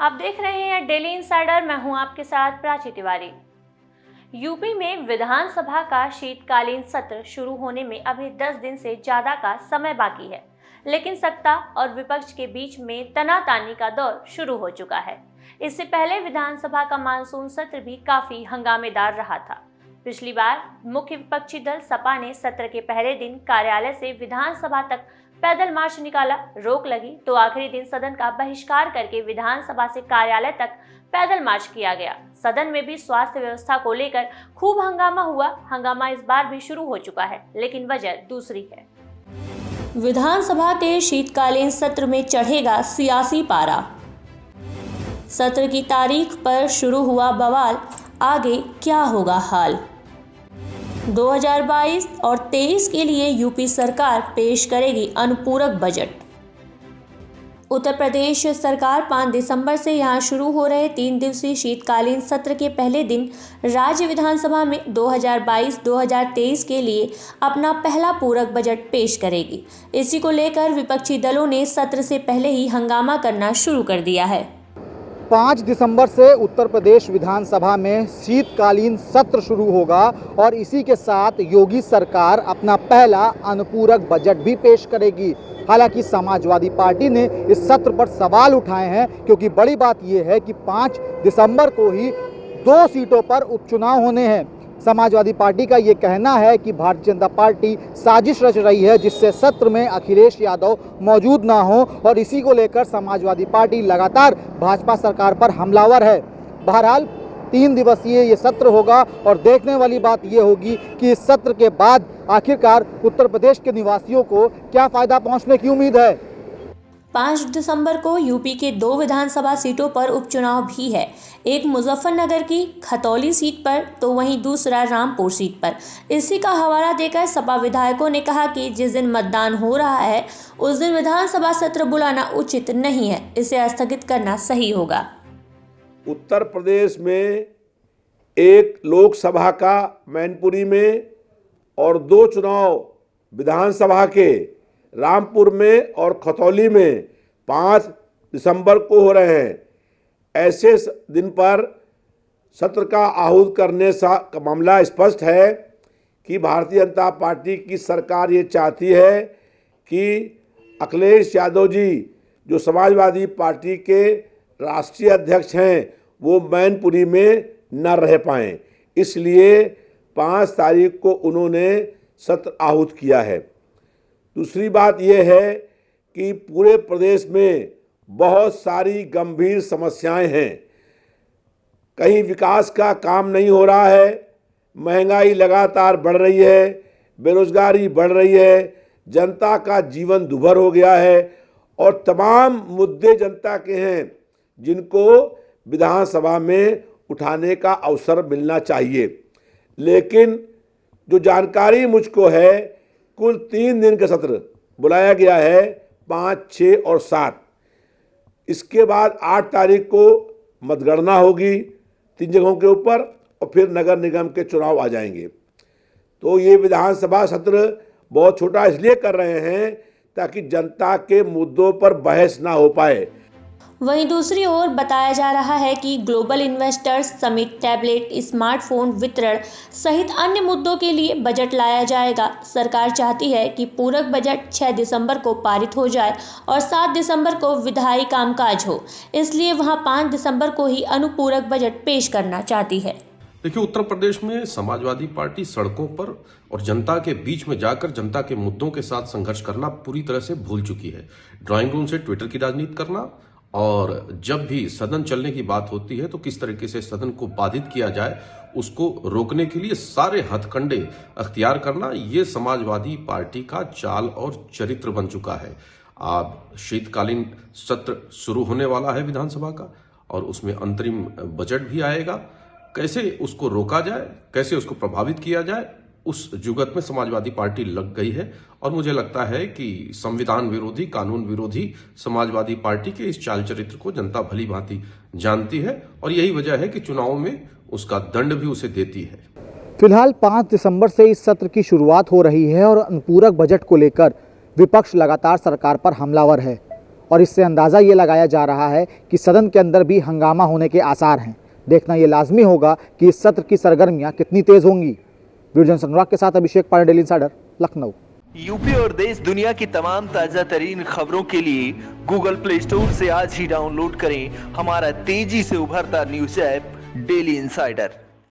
आप देख रहे हैं डेली इंसाइडर। मैं हूं आपके साथ प्राची तिवारी। यूपी में विधानसभा का शीतकालीन सत्र शुरू होने में अभी 10 दिन से ज्यादा का समय बाकी है, लेकिन सत्ता और विपक्ष के बीच में तनातानी का दौर शुरू हो चुका है। इससे पहले विधानसभा का मानसून सत्र भी काफी हंगामेदार रहा था। पिछली बार मुख्य विपक्षी दल सपा ने सत्र के पहले दिन कार्यालय से विधानसभा तक पैदल मार्च निकाला। रोक लगी तो आखिरी दिन सदन का बहिष्कार करके विधानसभा से कार्यालय तक पैदल मार्च किया गया। सदन में भी स्वास्थ्य व्यवस्था को लेकर खूब हंगामा हुआ। हंगामा इस बार भी शुरू हो चुका है, लेकिन वजह दूसरी है। विधानसभा के शीतकालीन सत्र में चढ़ेगा सियासी पारा। सत्र की तारीख पर शुरू हुआ बवाल, आगे क्या होगा हाल। 2022 और 23 के लिए यूपी सरकार पेश करेगी अनुपूरक बजट। उत्तर प्रदेश सरकार 5 दिसंबर से यहां शुरू हो रहे 3 दिवसीय शीतकालीन सत्र के पहले दिन राज्य विधानसभा में 2022-2023 के लिए अपना पहला पूरक बजट पेश करेगी। इसी को लेकर विपक्षी दलों ने सत्र से पहले ही हंगामा करना शुरू कर दिया है। 5 दिसंबर से उत्तर प्रदेश विधानसभा में शीतकालीन सत्र शुरू होगा और इसी के साथ योगी सरकार अपना पहला अनुपूरक बजट भी पेश करेगी। हालांकि समाजवादी पार्टी ने इस सत्र पर सवाल उठाए हैं, क्योंकि बड़ी बात यह है कि 5 दिसंबर को ही 2 सीटों पर उपचुनाव होने हैं। समाजवादी पार्टी का ये कहना है कि भारतीय जनता पार्टी साजिश रच रही है जिससे सत्र में अखिलेश यादव मौजूद ना हो, और इसी को लेकर समाजवादी पार्टी लगातार भाजपा सरकार पर हमलावर है। बहरहाल 3 दिवसीय ये सत्र होगा और देखने वाली बात ये होगी कि इस सत्र के बाद आखिरकार उत्तर प्रदेश के निवासियों को क्या फायदा पहुंचने की उम्मीद है। 5 दिसंबर को यूपी के 2 विधानसभा सीटों पर उपचुनाव भी है। एक मुजफ्फरनगर की खतौली सीट पर तो वहीं दूसरा रामपुर सीट पर। इसी का हवाला देकर सपा विधायकों ने कहा कि जिस दिन मतदान हो रहा है उस दिन विधानसभा सत्र बुलाना उचित नहीं है, इसे स्थगित करना सही होगा। उत्तर प्रदेश में एक लोकसभा का मैनपुरी में और 2 चुनाव विधानसभा के रामपुर में और खतौली में 5 दिसंबर को हो रहे हैं। ऐसे दिन पर सत्र का आहूत करने का मामला स्पष्ट है कि भारतीय जनता पार्टी की सरकार ये चाहती है कि अखिलेश यादव जी जो समाजवादी पार्टी के राष्ट्रीय अध्यक्ष हैं वो मैनपुरी में न रह पाएँ, इसलिए 5 तारीख को उन्होंने सत्र आहूत किया है। दूसरी बात यह है कि पूरे प्रदेश में बहुत सारी गंभीर समस्याएं हैं। कहीं विकास का काम नहीं हो रहा है, महंगाई लगातार बढ़ रही है, बेरोजगारी बढ़ रही है, जनता का जीवन दुभर हो गया है और तमाम मुद्दे जनता के हैं जिनको विधानसभा में उठाने का अवसर मिलना चाहिए। लेकिन जो जानकारी मुझको है, कुल 3 दिन का सत्र बुलाया गया है, 5, 6 और 7। इसके बाद 8 तारीख को मतगणना होगी 3 जगहों के ऊपर और फिर नगर निगम के चुनाव आ जाएंगे। तो ये विधानसभा सत्र बहुत छोटा इसलिए कर रहे हैं ताकि जनता के मुद्दों पर बहस ना हो पाए। वहीं दूसरी ओर बताया जा रहा है कि global investors summit, tablet, smartphone वितरण सहित अन्य मुद्दों के लिए बजट लाया जाएगा। सरकार चाहती है कि पूरक बजट 6 दिसंबर को पारित हो जाए और 7 दिसंबर को विधायी कामकाज हो, इसलिए वहां 5 दिसंबर को ही अनुपूरक बजट पेश करना चाहती है। देखिए, उत्तर प्रदेश में समाजवादी पार्टी सड़कों पर और जनता के बीच में जाकर जनता के मुद्दों के साथ संघर्ष करना पूरी तरह से भूल चुकी है। ड्राइंग रूम से ट्विटर की राजनीति करना और जब भी सदन चलने की बात होती है तो किस तरीके से सदन को बाधित किया जाए उसको रोकने के लिए सारे हथकंडे अख्तियार करना, ये समाजवादी पार्टी का चाल और चरित्र बन चुका है। अब शीतकालीन सत्र शुरू होने वाला है विधानसभा का और उसमें अंतरिम बजट भी आएगा। कैसे उसको रोका जाए, कैसे उसको प्रभावित किया जाए, उस जुगत में समाजवादी पार्टी लग गई है और मुझे लगता है कि संविधान विरोधी, कानून विरोधी समाजवादी पार्टी के इस चाल चरित्र को जनता भली भांति जानती है और यही वजह है कि चुनाव में उसका दंड भी उसे देती है। फिलहाल 5 दिसंबर से इस सत्र की शुरुआत हो रही है और अनुपूरक बजट को लेकर विपक्ष लगातार सरकार पर हमलावर है और इससे अंदाज़ा ये लगाया जा रहा है कि सदन के अंदर भी हंगामा होने के आसार हैं। देखना ये लाजमी होगा कि इस सत्र की सरगर्मियां कितनी तेज़ होंगी। वीडियो जर्नलिस्ट अनुराग के साथ Abhishek Pandey, Daily Insider, Lucknow. UP और देश दुनिया की तमाम ताजा तरीन खबरों के लिए गूगल प्ले स्टोर से आज ही डाउनलोड करें हमारा तेजी से उभरता न्यूज ऐप डेली इंसाइडर।